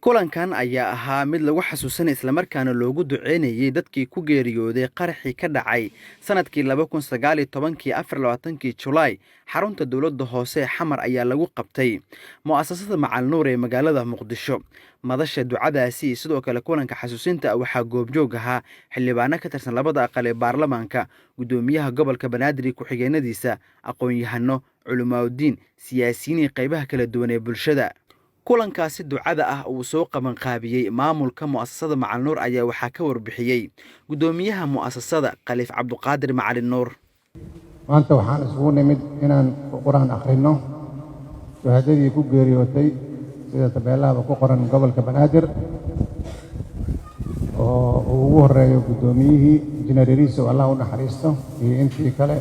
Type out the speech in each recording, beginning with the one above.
kulankan ayaa ahaa mid lagu xasuusanay isla markaana loogu duceynayay dadkii ku geeriyooday qaraxii ka dhacay sanadkii 2019 24 July xarunta dowladda hoose ee Xamar ayaa lagu qabtay mu'asasada Macal Nuur ee magaalada Muqdisho. madasha ducadaasi sidoo kale kulanka xasuusinta waxaa goobjoog ahaa xildhibaano ka tirsan labada aqal ee baarlamaanka, gudoomiyaha gobolka Banaadir ku xigeenadiisa, aqoon-yahano, culimaaddin, siyaasiyiin qaybaha kala duwan ee bulshada. kulankaasi ducada ah uu soo qaban qaabiyay maamulka mu'asasada Macal Nuur ayaa waxaa ka warbixiyay gudoomiyaha mu'asasada Khaliif Cabduqaadir Macalin Nuur. maanta waxaan isugu nimid inaan quraan akhrino shahaadadii ku geeriyootay sida tabeelaha ku qoran gobolka Banaadir oo ugu horeeyo gudoomiyihii Injineer Riiso Allah u naxariisto iyo intii kale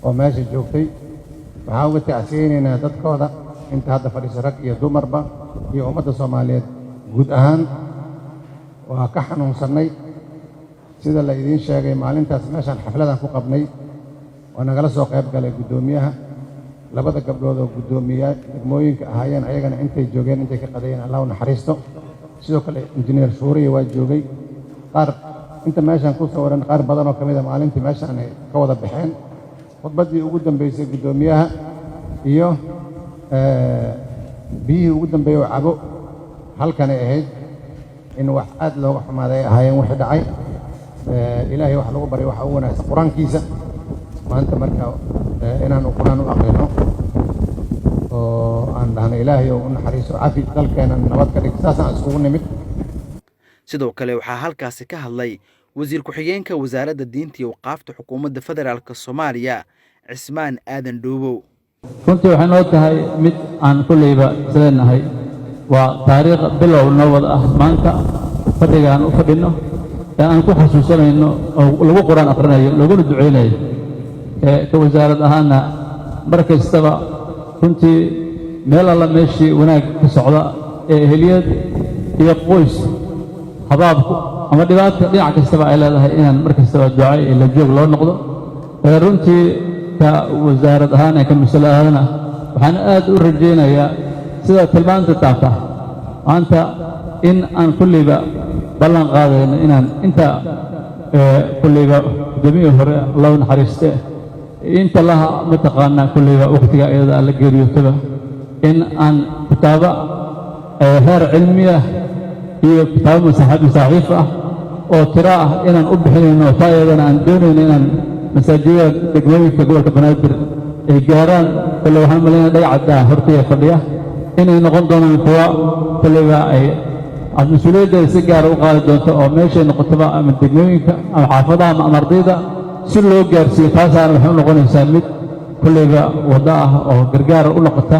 oo meesha joogtay. waxaan uga tacsiyeynaynaa dadkooda inta hadda fadhiisa rag iyo dumarba iyo ummadda Soomaaliyeed guud ahaan. waa ka xanuunsanay sida la idiin sheegay maalintaas meeshaan xafladan ku qabnay oo nagala soo qayb galay gudoomiyaha labada gabdhood oo gudoomiyaha degmooyinka ahaayeen ayagana intay joogeen intay ka qadayeen Allah u naxariisto. sidoo kale Injineer Suuriye waa joogay. qaar inta meeshaan ku sawiran qaar badan oo kamid ah maalintii meeshaan ay ka wada baxeen. khudbadii ugu dambeysay gudoomiyaha iyo biyihii ugu dambeeyay oo cabo halkan ay ahayd in wax aad looga xumaaday ahaayeen wixii dhacay. ilaahay wax lagu baray waxa uu wanaagsan quraankiisa. maanta marka inaan quraan u aqrino oo aan dhahno ilaahay oo u naxariiso cafi dalkeena nabad ka dhig saasaan isugu nimid. sidoo kale waxaa halkaasi ka hadlay wasiir ku-xigeenka wasaaradda diinta iyo waqaafta xukuumadda federaalka Soomaaliya Cismaan Aadan Dhuubow. runtii waxay noo tahay mid aan kulleyba islenahay waa taariikh bilow noo wada ah maanta fadhigaan u fadhino ee aan ku xasuusanayno oo lagu quraan aqrinayo looguna duceynayo ka wasaarad ahaana mar kastaba runtii meel alla meeshii wanaag ka socda ee eheliyad iyo qoys habaabku ama dhibaato dhinac kastaba ay leedahay inaan mar kastaba duco iyo la joog loo noqdo. runtii ka wasaarad ahaan ee ka mas'uul ahaana waxaan aad u rajaynayaa sida tilmaanta taabta maanta in aan kulleyba ballan qaadayno inaan inta kulleyba gudoomiye hore Allah u naxariiste inta laha mataqaanaa kulleyba waqtiga iyada alla geeriyootaba in aan kitaaba heer cilmiya iyo kitaabo masaaxiif ah oo tira ah inaan u bixinayno taayadana aan doonayno inaan masaajidada degmooyinka gobolka Banaadir ay gaaraan. kale waxaan maleynayaa dhagacada hortaya fadhiya inay noqon doonaan kuwa kulleyba ay mas'uuliyadda si gaar ah u qaadi doonto oo meeshay noqotaba ama degmooyinka ama xaafadaha ama ardayda si loo gaarsiiyo. taasaana waxay u noqonaysaa mid kulleyba waddo ah oo gargaar u noqota.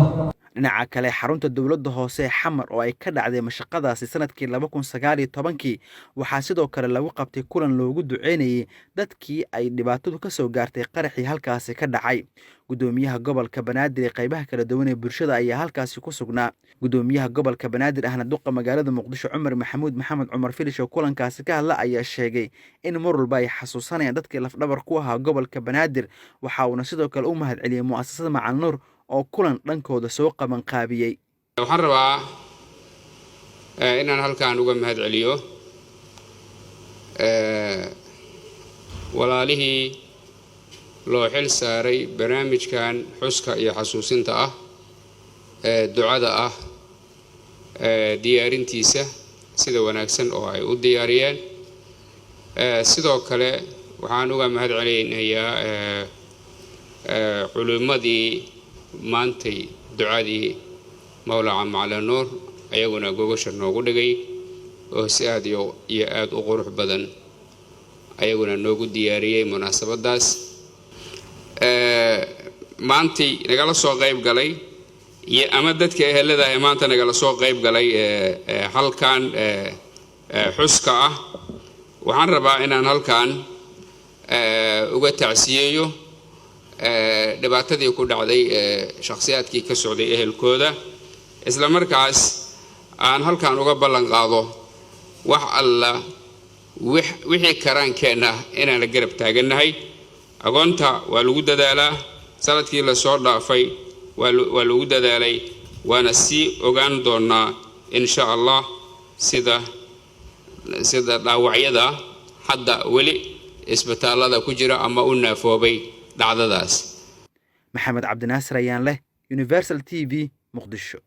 dhinaca kale xarunta dowladda hoose ee Xamar oo ay ka dhacday mashaqadaasi sanadkii 2019 waxaa sidoo kale lagu qabtay kulan loogu duceynayay dadkii ay dhibaatadu ka soo gaartay qaraxii halkaasi ka dhacay. gudoomiyaha gobolka Banaadir ee qaybaha kala duwan ee bulshada ayaa halkaasi ku sugnaa. gudoomiyaha gobolka Banaadir ahna duqa magaalada Muqdisho Cumar Maxamuud Maxamed Cumar Filish oo kulankaasi ka hadla ayaa sheegay in mar walba ay xasuusanayaan dadkii lafdhabar ku ahaa gobolka Banaadir. waxa uuna sidoo kale u mahadceliyay mu'asasada Macal Nuur oo kulan dhankooda soo qaban qaabiyay. waxaan rabaa inaan halkaan uga mahadceliyo walaalihii loo xil saaray barnaamijkan xuska iyo xasuusinta ah ducada ah diyaarintiisa sida wanaagsan oo ay u diyaariyeen. sidoo kale waxaan uga mahadcelinayaa culimadii maantay ducadii mawlaca Macalin Nuur ayaguna gogosha noogu dhigay oo si aad iyo aad u qurux badan ayaguna noogu diyaariyay munaasabadaas. maantay nagala soo qayb galay iyo ama dadka ehelada ah maanta nagala soo qayb galay halkan xuska ah. waxaan rabaa inaan halkan uga tacsiyeeyo dhibaatadii ku dhacday shakhsiyaadkii ka socday ehelkooda. isla markaas aan halkan uga ballan qaado wax alla wixii karaankeenna inaan la garab taaganahay. agoonta waa lagu dadaalaa sanadkii la soo dhaafay waa lagu dadaalay waana sii ogaan doonaa insha Allah sida dhaawacyada hadda weli isbitaalada ku jira ama u naafoobay dhacdadaas. Maxamed Cabdinaasir ayaan leh Universal TV Muqdisho.